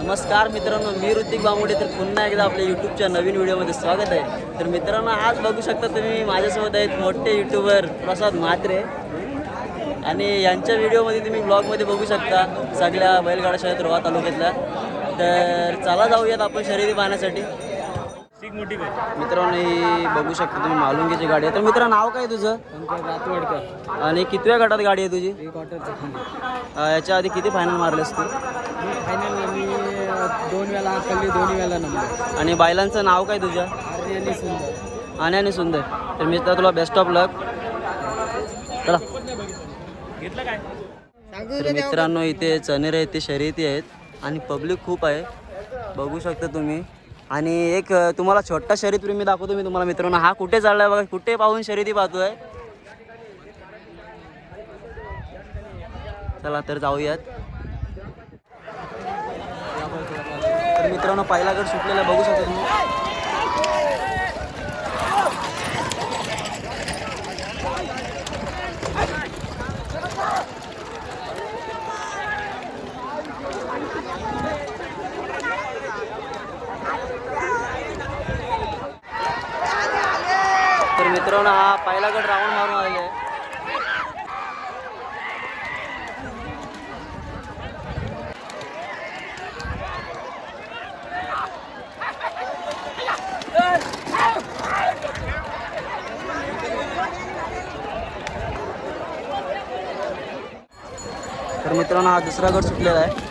नमस्कार मित्रांनो, मी ऋतिक बांबोडे. तर पुन्हा एकदा आपल्या यूट्यूबच्या नवीन व्हिडिओमध्ये स्वागत आहे. तर मित्रांनो, आज बघू शकता तुम्ही माझ्यासोबत आहेत मोठे यूट्यूबर प्रसाद म्हात्रे आणि यांच्या व्हिडिओमध्ये तुम्ही ब्लॉगमध्ये बघू शकता सगळ्या बैलगाडा शर्यत रोहा तालुक्यातल्या. तर चला जाऊयात आपण शर्यती पाहण्यासाठी. मित्रांनो, ही बघू शकता तुम्ही मालुंगीची गाडी आहे. तर मित्र, नाव काय तुझं? रातवडकर. आणि कितव्या गटात गाडी आहे तुझी? याच्या आधी किती फायनल मारलेस तू? फायनल मी 2 वेळा हकलली, 2 वेळा नंबर. आणि बैलांचं नाव काय तुझ्या? आर्यनी सुंदर. आणि आणि सुंदर. तर मी तुला बेस्ट ऑफ लक. चला. तर मित्रांनो, इथे चनेर आहेत, ते शर्यती आहेत आणि पब्लिक खूप आहे, बघू शकता तुम्ही. आणि एक तुम्हाला छोटा शर्यत प्रेमी दाखवतो मी तुम्हाला मित्रांनो. हा कुठे चाललाय बघा, कुठे पाहून शर्यती पाहतोय. चला तर जाऊयात. तर मित्रांनो, पहिला गट सुटलेला बघू शकता तुम्ही. तर मित्रांनो, हा पहिला गट राऊंड मारून आलेला आहे. तर मित्रांनो, हा दुसरा गट सुटलेला आहे.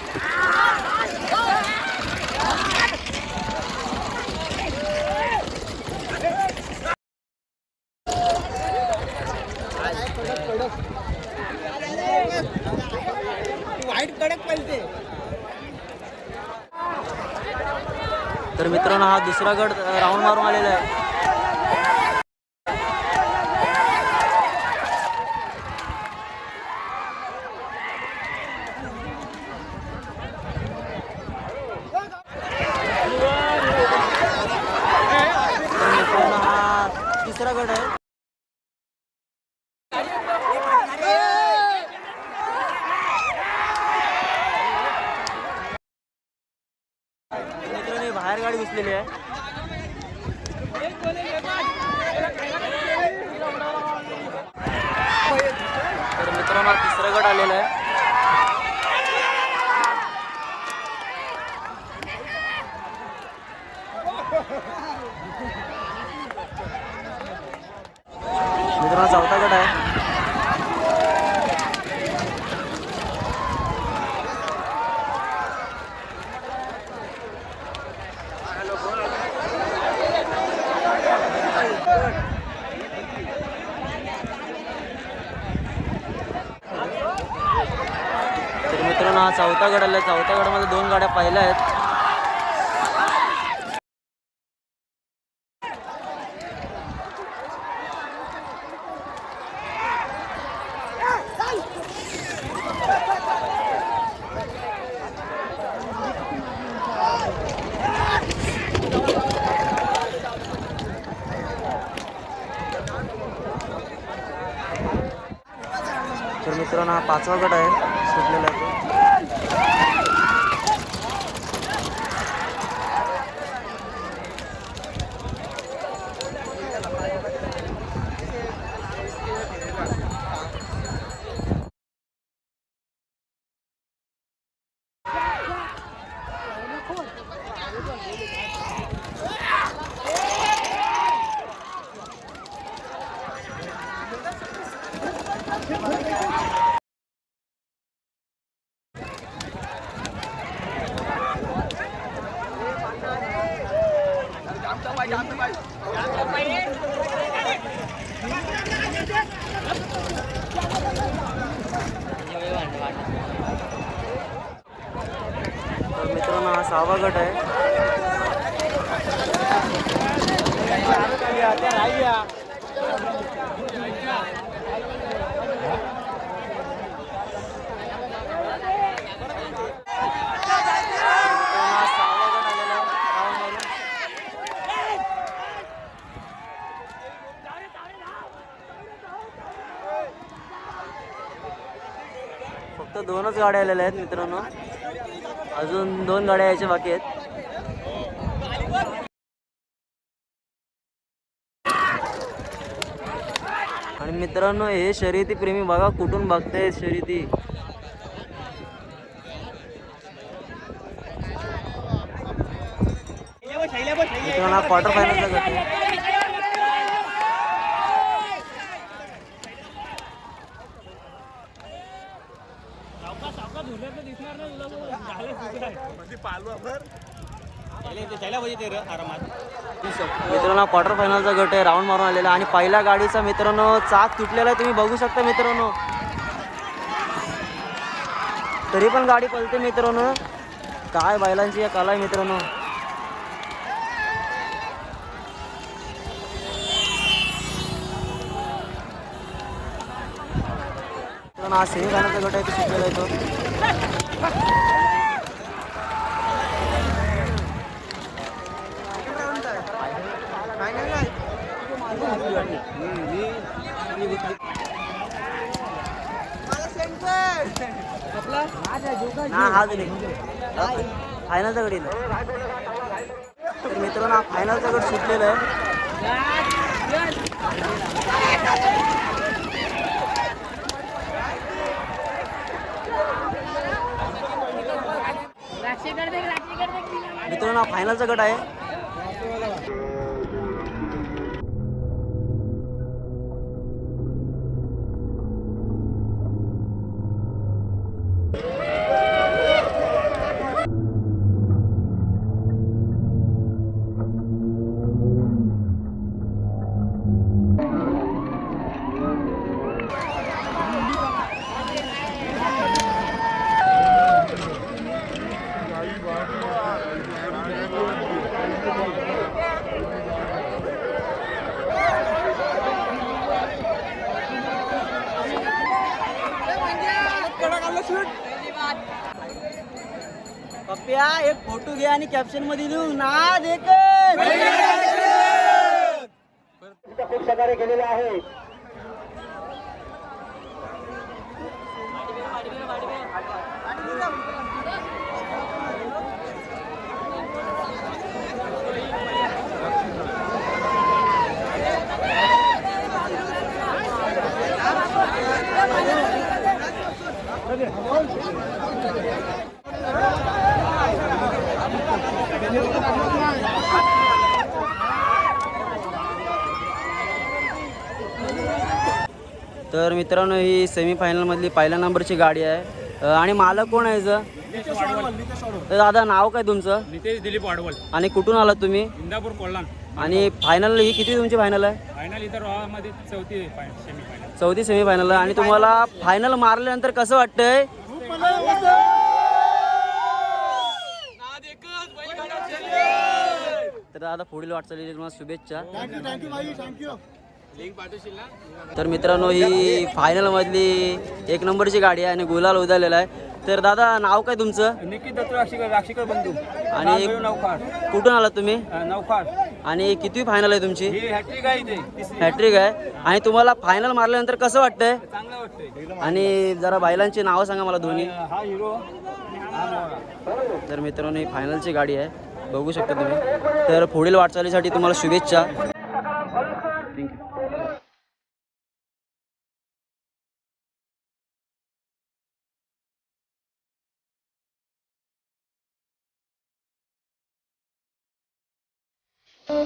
तर मित्रांनो, हा दुसरा गट राऊंड मारून आलेला आहे. तर मित्रांनो, हा तिसरा गट आहे. मित्रांनो, बाहेर गाडी घुसलेली आहे. तर मित्रांनो, हा तिसरा गट आलेला आहे. मित्रांनो, चौथा गट आहे. तर मित्रांनो, हा चौथा गट आला आहे. चौथ्या गटामध्ये 2 गाड्या पहिल्या आहेत. तर मित्रांनो, हा 5वा गट आहे सुटलेला आहे. तर मित्रांनो, हा 6वा गट आहे. फक्त 2च गाड्या आलेल्या आहेत मित्रांनो. अजून 2 गाड्या यायच्या बाकी आहेत. आणि मित्रांनो हे शर्यती प्रेमी बघा कुठून बघतायत शर्यती. मित्रांनो क्वार्टर फायनलचा गट आहे. मित्रांनो क्वार्टर फायनलचा गट आहे. राऊंड मारून आलेला आणि पहिल्या गाडीचा मित्रांनो चाक तुटलेला आहे, तुम्ही बघू शकता मित्रांनो. तरी पण गाडी पळते मित्रांनो. काय बैलांची या कला आहे मित्रांनो. हा सेमी फायनलचा गट आहे, तो सुटलेला आहे तो. हा फायनलचा गट येईल. तर मित्रांनो हा फायनलचा गट सुटलेला आहे. मित्रांनो हा फायनलचा गट आहे. पप्प्या एक फोटो घे आणि कॅप्शन मध्ये लिहू ना देख खूप प्रकारे केलेले आहे. तर मित्रांनो ही सेमीफायनल मधली पहिल्या नंबरची गाडी आहे. आणि मालक कोण आहे याचं? तर दादा नाव काय तुमचं? नितेश दिलीप वाडवल. आणि कुठून आलात तुम्ही? इंदापूर कोल्हान. आणि फायनल ही किती तुमची फायनल आहे? फायनल इथं रोहामध्ये सेमीफायनल. चौथी सेमीफायनल आहे. आणि तुम्हाला फायनल मारल्यानंतर कसं वाटतंय? तर दादा पुढील वाटचालीला तुम्हाला शुभेच्छा. तर मित्रांनो ही फायनल मधली 1 नंबरची गाडी आहे आणि गुलाल उधळलेला आहे. तर दादा नाव काय तुमचं? निकित दत्त राक्षीकर बंधू. आणि नौखार. कुठून आलात तुम्ही? नौखार. आणि किती फायनल आहे तुमची? ही हॅट्रिक आहे इथे. हॅट्रिक आहे. आणि तुम्हाला फायनल मारल्यानंतर कसं वाटतंय? चांगलं वाटतंय. आणि जरा बैलांची नावं सांगा मला दोन्ही. हा हिरो. तर मित्रांनो ही फायनलची गाडी आहे, बघू शकता तुम्ही. तर पुढील वाटचालीसाठी तुम्हाला शुभेच्छा.